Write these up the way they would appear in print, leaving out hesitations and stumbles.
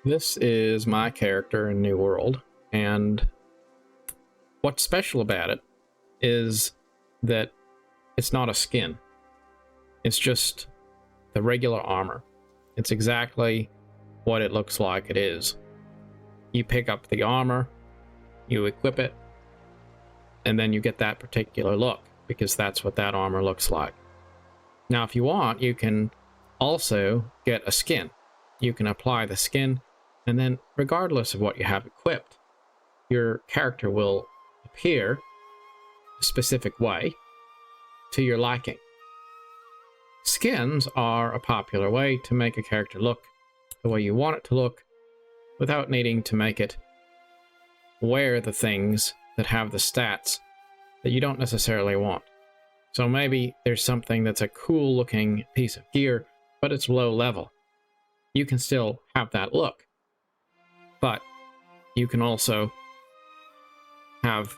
This is my character in New World, and what's special about it is that it's not a skin. It's just the regular armor. It's exactly what it looks like it is. You pick up the armor, you equip it, and then you get that particular look, because that's what that armor looks like. Now, if you want, you can also get a skin. You can apply the skin, and then regardless of what you have equipped, your character will appear a specific way to your liking. Skins are a popular way to make a character look the way you want it to look without needing to make it wear the things that have the stats that you don't necessarily want. So maybe there's something that's a cool looking piece of gear, but it's low level. You can still have that look, but you can also have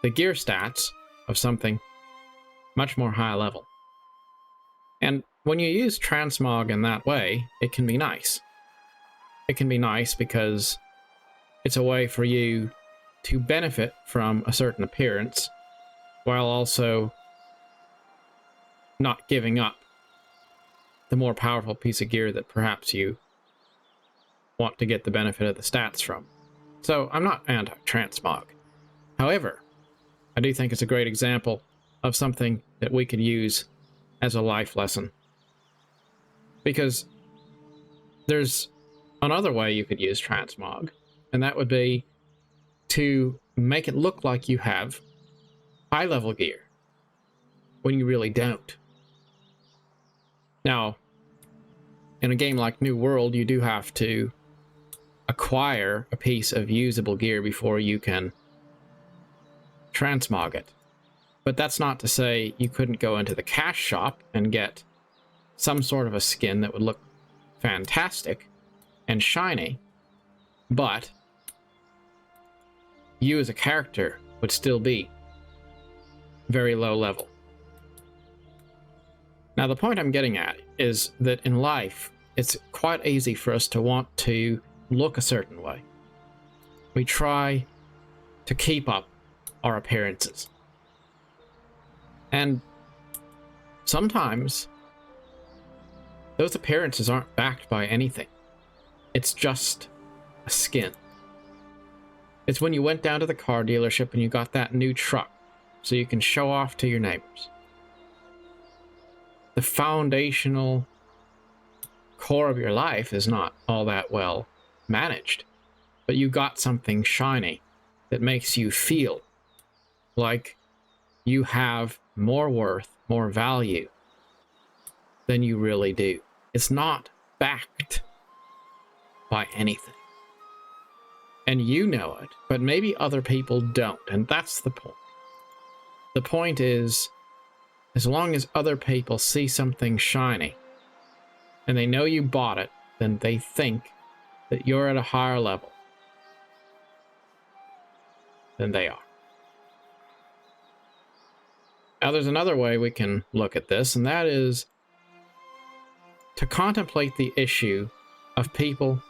the gear stats of something much more high level. And when you use transmog in that way, it can be nice. It can be nice because it's a way for you to benefit from a certain appearance while also not giving up the more powerful piece of gear that perhaps you want to get the benefit of the stats from. So I'm not anti-transmog. However, I do think it's a great example of something that we could use as a life lesson. Because there's another way you could use transmog, and that would be to make it look like you have high-level gear when you really don't. Now, in a game like New World, you do have to acquire a piece of usable gear before you can transmog it. But that's not to say you couldn't go into the cash shop and get some sort of a skin that would look fantastic and shiny, but you as a character would still be very low level. Now, the point I'm getting at is that in life, it's quite easy for us to want to look a certain way. We try to keep up our appearances. And sometimes those appearances aren't backed by anything. It's just a skin. It's when you went down to the car dealership and you got that new truck so you can show off to your neighbors. The foundational core of your life is not all that well managed, but you got something shiny that makes you feel like you have more worth, more value than you really do. It's not backed by anything. And you know it, but maybe other people don't, and that's the point. The point is, as long as other people see something shiny and they know you bought it, then they think that you're at a higher level than they are. Now, there's another way we can look at this, and that is to contemplate the issue of people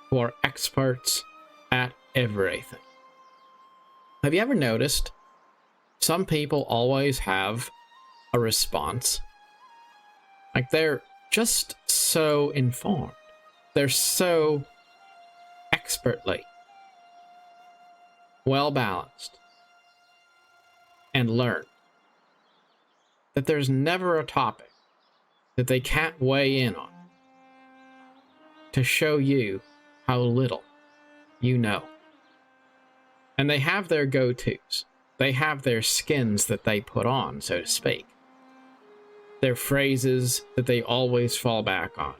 who are experts at everything. Have you ever noticed some people always have a response? Like, they're just so informed. They're so expertly well balanced and learned that there's never a topic that they can't weigh in on to show you how little you know. And they have their go-tos. They have their skins that they put on, so to speak. Their phrases that they always fall back on.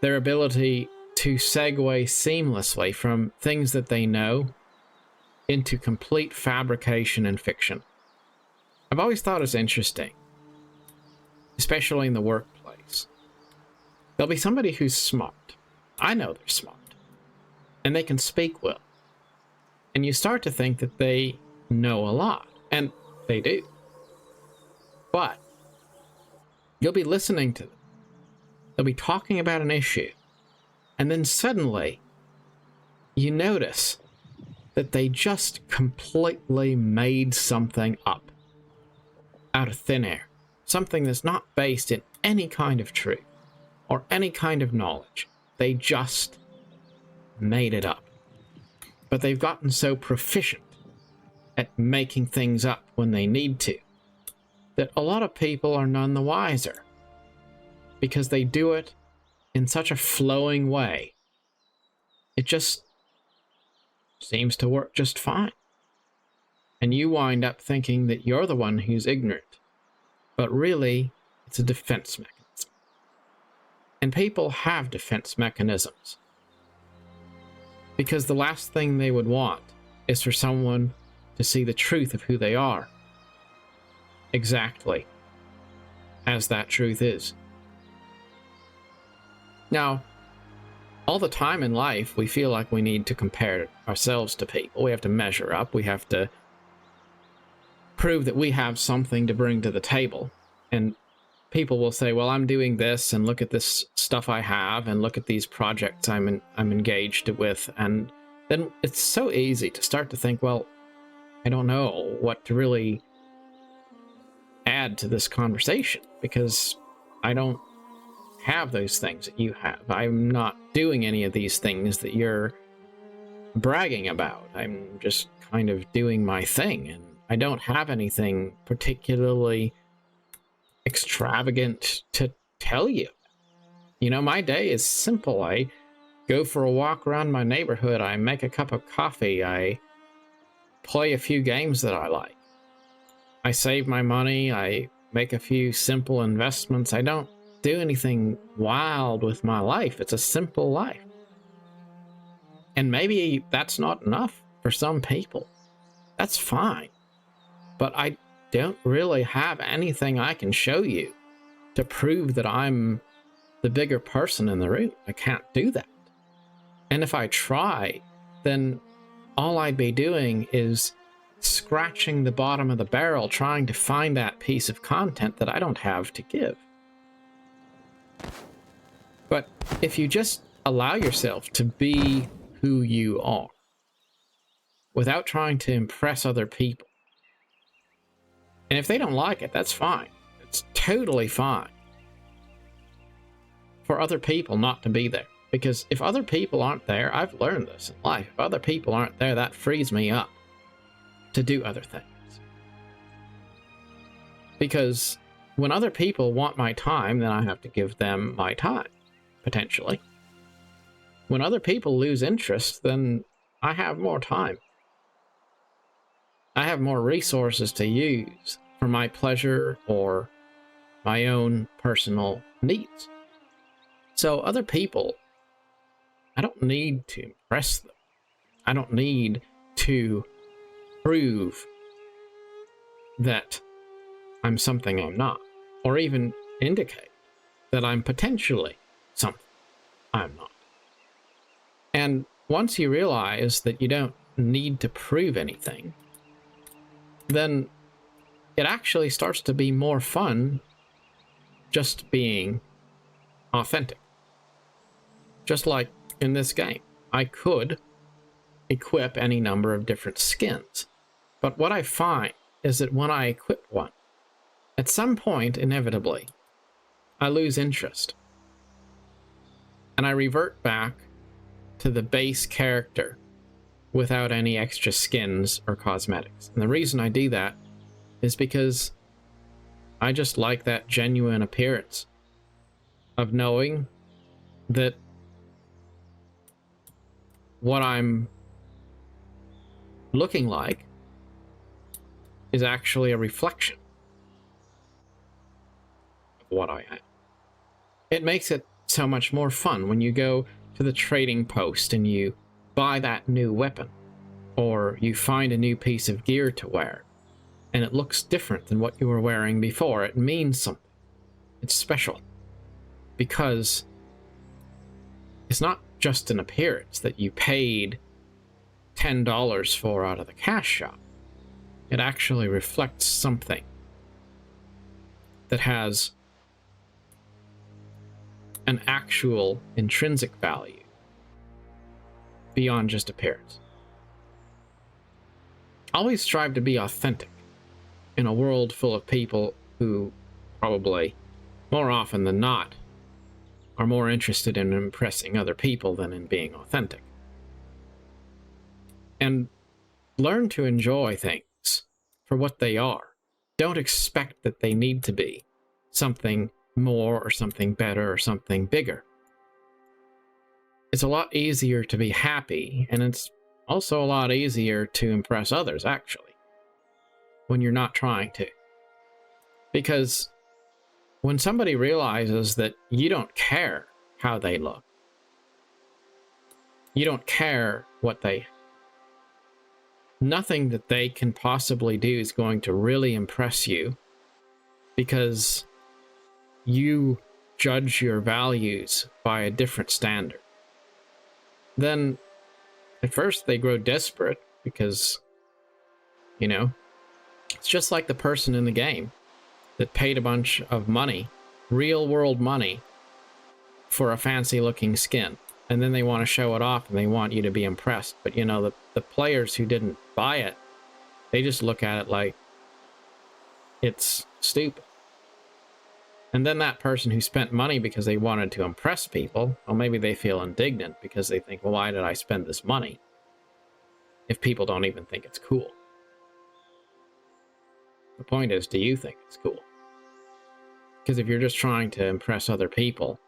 Their ability to segue seamlessly from things that they know into complete fabrication and fiction. I've always thought it's interesting, especially in the workplace. There'll be somebody who's smart. I know they're smart. And they can speak well. And you start to think that they know a lot. And they do. But you'll be listening to them. They'll be talking about an issue. And then suddenly you notice that they just completely made something up out of thin air. Something that's not based in any kind of truth or any kind of knowledge. They just made it up. But they've gotten so proficient at making things up when they need to that a lot of people are none the wiser, because they do it in such a flowing way. It just seems to work just fine. And you wind up thinking that you're the one who's ignorant. But really, it's a defense mechanism. And people have defense mechanisms, because the last thing they would want is for someone to see the truth of who they are, exactly as that truth is. Now, all the time in life, we feel like we need to compare ourselves to people. We have to measure up. We have to prove that we have something to bring to the table. And people will say, well, I'm doing this, and look at this stuff I have, and look at these projects I'm engaged with. And then it's so easy to start to think, well, I don't know what to really add to this conversation, because I don't have those things that you have. I'm not doing any of these things that you're bragging about. I'm just kind of doing my thing, and I don't have anything particularly extravagant to tell you. You know, my day is simple. I go for a walk around my neighborhood. I make a cup of coffee. I play a few games that I like. I save my money. I make a few simple investments. I don't do anything wild with my life. It's a simple life. And maybe that's not enough for some people. That's fine. But I don't really have anything I can show you to prove that I'm the bigger person in the room. I can't do that. And if I try, then all I'd be doing is scratching the bottom of the barrel, trying to find that piece of content that I don't have to give. But if you just allow yourself to be who you are, without trying to impress other people, and if they don't like it, that's fine. It's totally fine for other people not to be there. Because if other people aren't there, I've learned this in life, if other people aren't there, that frees me up to do other things. Because when other people want my time, then I have to give them my time, potentially. When other people lose interest, then I have more time. I have more resources to use for my pleasure or my own personal needs. So other people, I don't need to impress them. I don't need to prove that I'm something I'm not, or even indicate that I'm potentially something I'm not. And once you realize that you don't need to prove anything, then it actually starts to be more fun just being authentic. Just like in this game, I could equip any number of different skins. But what I find is that when I equip one, at some point, inevitably, I lose interest. And I revert back to the base character without any extra skins or cosmetics. And the reason I do that is because I just like that genuine appearance of knowing that what I'm looking like is actually a reflection of what I am. It makes it so much more fun when you go to the trading post and you buy that new weapon, or you find a new piece of gear to wear, and it looks different than what you were wearing before. It means something. It's special. Because it's not just an appearance that you paid $10 for out of the cash shop. It actually reflects something that has an actual intrinsic value beyond just appearance. Always strive to be authentic in a world full of people who probably, more often than not, are more interested in impressing other people than in being authentic. And learn to enjoy things for what they are. Don't expect that they need to be something more or something better or something bigger. It's a lot easier to be happy, and it's also a lot easier to impress others, actually, when you're not trying to. Because when somebody realizes that you don't care how they look, you don't care what they... Nothing that they can possibly do is going to really impress you, because you judge your values by a different standard. Then at first they grow desperate because, you know, it's just like the person in the game that paid a bunch of money, real world money, for a fancy looking skin. And then they want to show it off and they want you to be impressed. But, you know, the players who didn't buy it, they just look at it like it's stupid. And then that person who spent money because they wanted to impress people, well, maybe they feel indignant because they think, well, why did I spend this money if people don't even think it's cool? The point is, do you think it's cool? Because if you're just trying to impress other people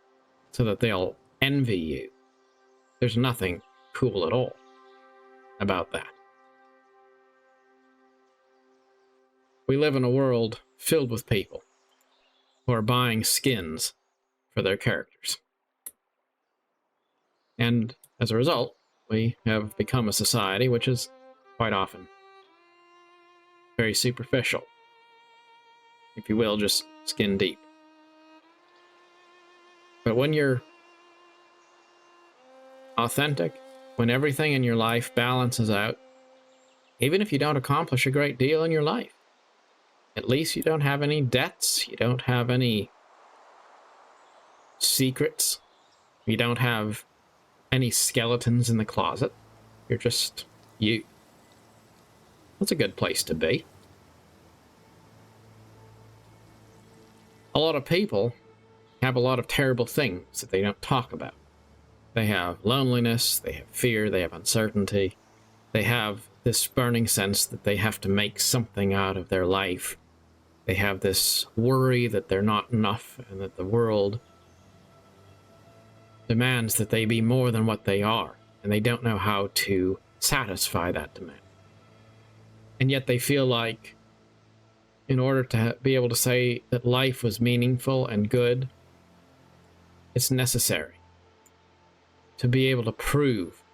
so that they'll envy you, there's nothing cool at all about that. We live in a world filled with people who are buying skins for their characters. And as a result, we have become a society which is quite often very superficial. If you will, just skin deep. But when you're authentic, when everything in your life balances out, even if you don't accomplish a great deal in your life, at least you don't have any debts, you don't have any secrets, you don't have any skeletons in the closet. You're just you. That's a good place to be. A lot of people have a lot of terrible things that they don't talk about. They have loneliness, they have fear, they have uncertainty. They have this burning sense that they have to make something out of their life. They have this worry that they're not enough and that the world demands that they be more than what they are, and they don't know how to satisfy that demand. And yet they feel like in order to be able to say that life was meaningful and good, it's necessary to be able to prove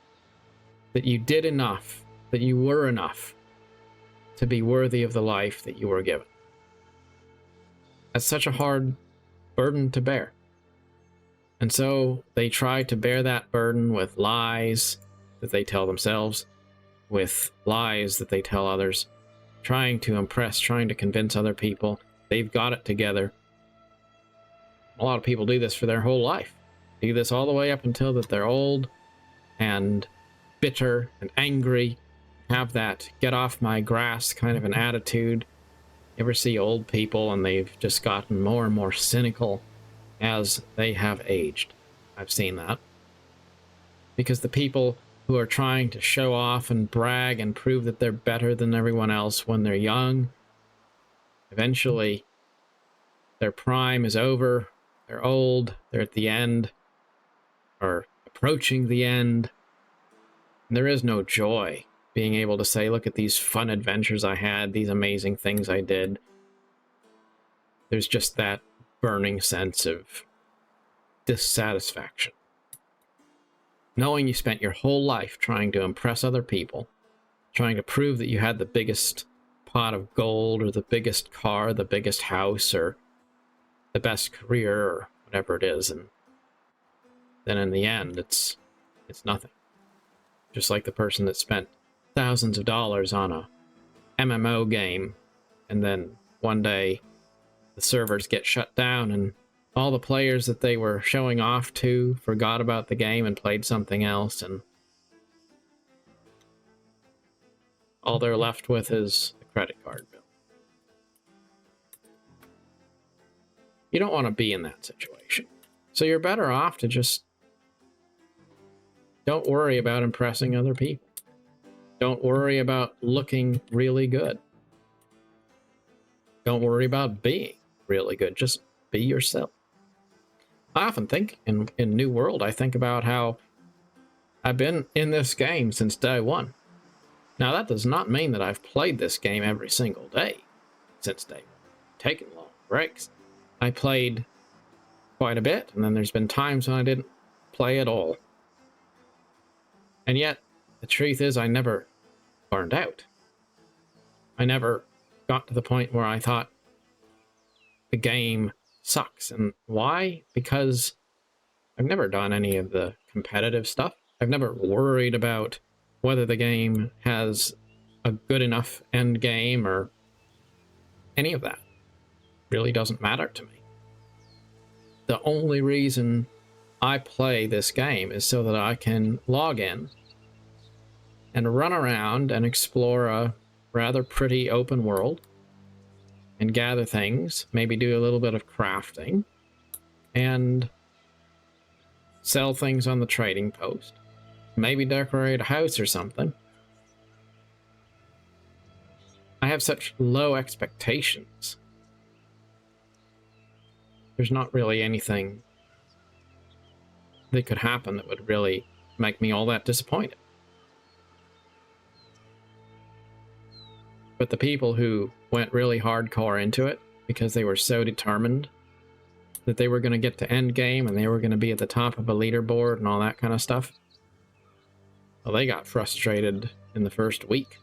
that you did enough, that you were enough to be worthy of the life that you were given. That's such a hard burden to bear. And so they try to bear that burden with lies that they tell themselves, with lies that they tell others, trying to impress, trying to convince other people they've got it together. A lot of people do this for their whole life. Do this all the way up until that they're old and bitter and angry, have that get off my grass kind of an attitude. You ever see old people and they've just gotten more and more cynical as they have aged? I've seen that. Because the people who are trying to show off and brag and prove that they're better than everyone else when they're young, eventually their prime is over, they're old, they're at the end, or approaching the end, and there is no joy being able to say, look at these fun adventures I had, these amazing things I did. There's just that burning sense of dissatisfaction. Knowing you spent your whole life trying to impress other people, trying to prove that you had the biggest pot of gold or the biggest car, the biggest house, or the best career, or whatever it is, and then in the end, it's nothing. Just like the person that spent thousands of dollars on a MMO game, and then one day the servers get shut down and all the players that they were showing off to forgot about the game and played something else, and all they're left with is a credit card bill. You don't want to be in that situation. So you're better off to just don't worry about impressing other people. Don't worry about looking really good. Don't worry about being really good. Just be yourself. I often think in New World, I think about how I've been in this game since day one. Now, that does not mean that I've played this game every single day since day one. Taking long breaks. I played quite a bit, and then there's been times when I didn't play at all. And yet, the truth is I never burned out. I never got to the point where I thought the game sucks. And why? Because I've never done any of the competitive stuff. I've never worried about whether the game has a good enough end game or any of that. Really doesn't matter to me. The only reason I play this game is so that I can log in and run around and explore a rather pretty open world and gather things, maybe do a little bit of crafting and sell things on the trading post, maybe decorate a house or something. I have such low expectations. There's not really anything that could happen that would really make me all that disappointed. But the people who went really hardcore into it because they were so determined that they were going to get to end game and they were going to be at the top of a leaderboard and all that kind of stuff, well, they got frustrated in the first week.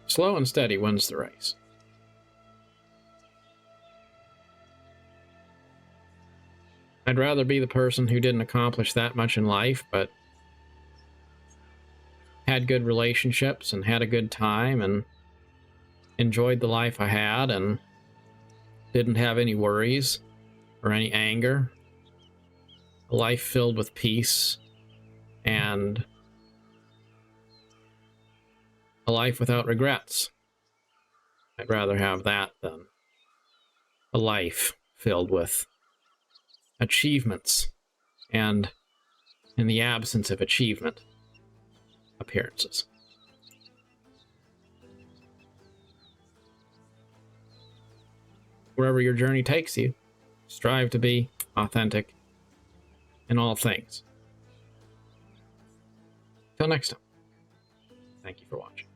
Slow and steady wins the race. I'd rather be the person who didn't accomplish that much in life, but had good relationships and had a good time and enjoyed the life I had and didn't have any worries or any anger. A life filled with peace and a life without regrets. I'd rather have that than a life filled with achievements and, in the absence of achievement, appearances. Wherever your journey takes you, strive to be authentic in all things. Till next time, thank you for watching.